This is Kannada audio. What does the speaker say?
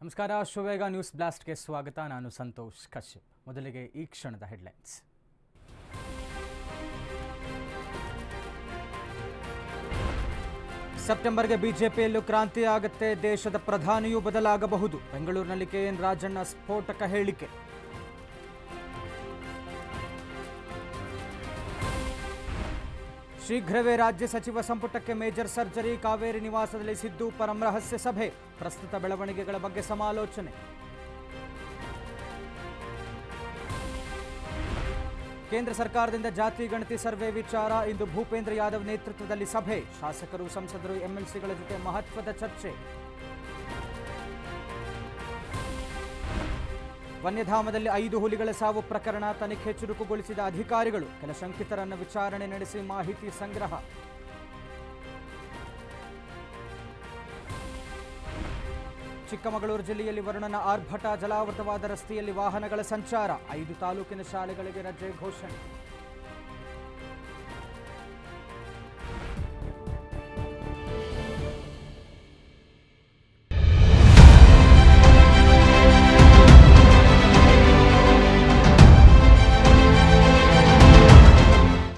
ನಮಸ್ಕಾರ. ಶುವೇಗ ನ್ಯೂಸ್ ಬ್ಲಾಸ್ಟ್ಗೆ ಸ್ವಾಗತ. ನಾನು ಸಂತೋಷ್ ಕಶ್ಯಪ್. ಮೊದಲಿಗೆ ಈ ಕ್ಷಣದ ಹೆಡ್ಲೈನ್ಸ್. ಸೆಪ್ಟೆಂಬರ್ಗೆ ಬಿಜೆಪಿಯಲ್ಲೂ ಕ್ರಾಂತಿ ಆಗುತ್ತೆ, ದೇಶದ ಪ್ರಧಾನಿಯೂ ಬದಲಾಗಬಹುದು. ಬೆಂಗಳೂರಿನಲ್ಲಿ ಕೆಎನ್ ರಾಜಣ್ಣ ಸ್ಫೋಟಕ ಹೇಳಿಕೆ. ಶೀಘ್ರವೇ ರಾಜ್ಯ ಸಚಿವ ಸಂಪುಟಕ್ಕೆ ಮೇಜರ್ ಸರ್ಜರಿ. ಕಾವೇರಿ ನಿವಾಸದಲ್ಲಿ ಸಿದ್ದು ಪರಂ ರಹಸ್ಯ ಸಭೆ. ಪ್ರಸ್ತುತ ಬೆಳವಣಿಗೆಗಳ ಬಗ್ಗೆ ಸಮಾಲೋಚನೆ. ಕೇಂದ್ರ ಸರ್ಕಾರದಿಂದ ಜಾತಿ ಗಣತಿ ಸರ್ವೆ ವಿಚಾರ. ಇಂದು ಭೂಪೇಂದ್ರ ಯಾದವ್ ನೇತೃತ್ವದಲ್ಲಿ ಸಭೆ. ಶಾಸಕರು, ಸಂಸದರು, ಎಂಎಲ್ಸಿಗಳ ಜೊತೆ ಮಹತ್ವದ ಚರ್ಚೆ. ವನ್ಯಧಾಮದಲ್ಲಿ 5 ಹುಲಿಗಳ ಸಾವು ಪ್ರಕರಣ ತನಿಖೆ ಚುರುಕುಗೊಳಿಸಿದ ಅಧಿಕಾರಿಗಳು. ಕೆಲ ಶಂಕಿತರನ್ನು ವಿಚಾರಣೆ ನಡೆಸಿ ಮಾಹಿತಿ ಸಂಗ್ರಹ. ಚಿಕ್ಕಮಗಳೂರು ಜಿಲ್ಲೆಯಲ್ಲಿ ವರುಣನ ಆರ್ಭಟ. ಜಲಾವೃತವಾದ ರಸ್ತೆಯಲ್ಲಿ ವಾಹನಗಳ ಸಂಚಾರ. 5 ತಾಲೂಕಿನ ಶಾಲೆಗಳಿಗೆ ರಜೆ ಘೋಷಣೆ.